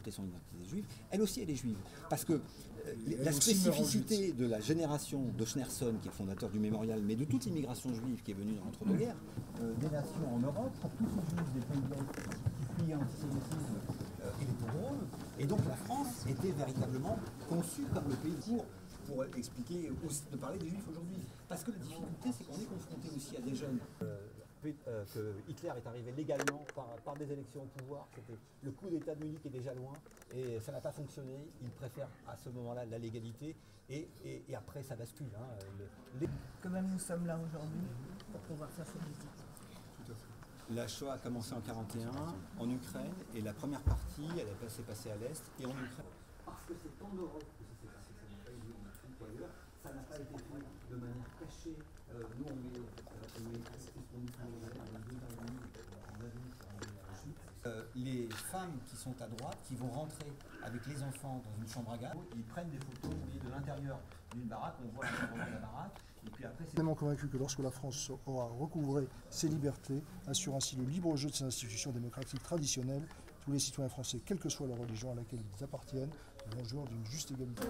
porter son identité juive, elle aussi elle est juive. Parce que la spécificité de la génération de Schneerson, qui est le fondateur du mémorial, mais de toute l'immigration juive qui est venue dans l'entre-deux-guerres, des nations en Europe, pour tous ces juifs des pays de l'Est qui fuyaient l'antisémitisme et les pogroms, et donc la France était véritablement conçue comme le pays pour expliquer, aussi, de parler des juifs aujourd'hui. Parce que la difficulté, c'est qu'on est confronté aussi à des jeunes. Que Hitler est arrivé légalement par des élections au pouvoir, le coup d'État de Munich est déjà loin et ça n'a pas fonctionné. Il préfère à ce moment-là la légalité et après ça bascule. Quand même nous sommes là aujourd'hui pour pouvoir faire cette visite. Tout à fait. La Shoah a commencé en 1941 en Ukraine et la première partie elle s'est passée à l'Est et en Ukraine. Parce que c'est en Europe que ça s'est passé, ça n'a pas été en Afrique ou ailleurs, ça n'a pas été fait de manière cachée. Nous on met les femmes qui sont à droite, qui vont rentrer avec les enfants dans une chambre à gaz, ils prennent des photos de l'intérieur d'une baraque, on voit l'intérieur de la baraque, et puis après c'est... Tellement convaincu que lorsque la France aura recouvré ses libertés, assure ainsi le libre jeu de ses institutions démocratiques traditionnelles, tous les citoyens français, quelle que soit la religion à laquelle ils appartiennent, vont jouir d'une juste égalité.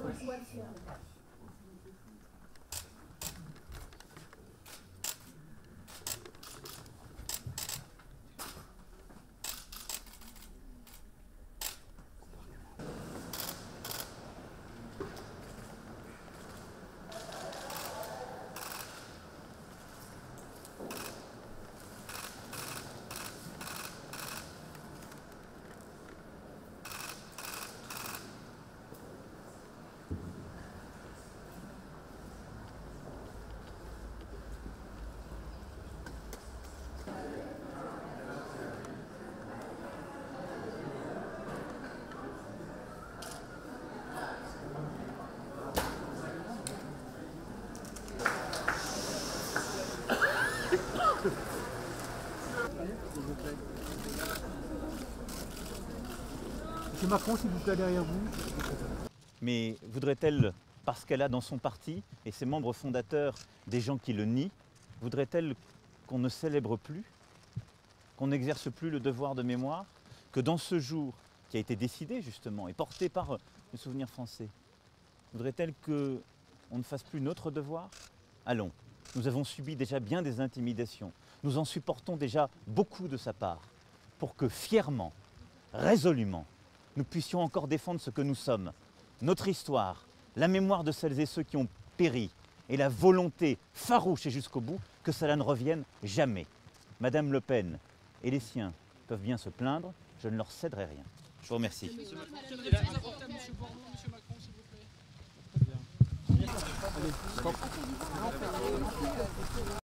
Monsieur Macron, s'il vous plaît, derrière vous. Mais voudrait-elle, parce qu'elle a dans son parti et ses membres fondateurs des gens qui le nient, voudrait-elle qu'on ne célèbre plus, qu'on n'exerce plus le devoir de mémoire, que dans ce jour qui a été décidé justement et porté par le souvenir français, voudrait-elle qu'on ne fasse plus notre devoir? Allons, nous avons subi déjà bien des intimidations, nous en supportons déjà beaucoup de sa part, pour que fièrement, résolument, nous puissions encore défendre ce que nous sommes, notre histoire, la mémoire de celles et ceux qui ont péri et la volonté farouche et jusqu'au bout que cela ne revienne jamais. Madame Le Pen et les siens peuvent bien se plaindre, je ne leur céderai rien. Je vous remercie. Monsieur Macron, s'il vous plaît.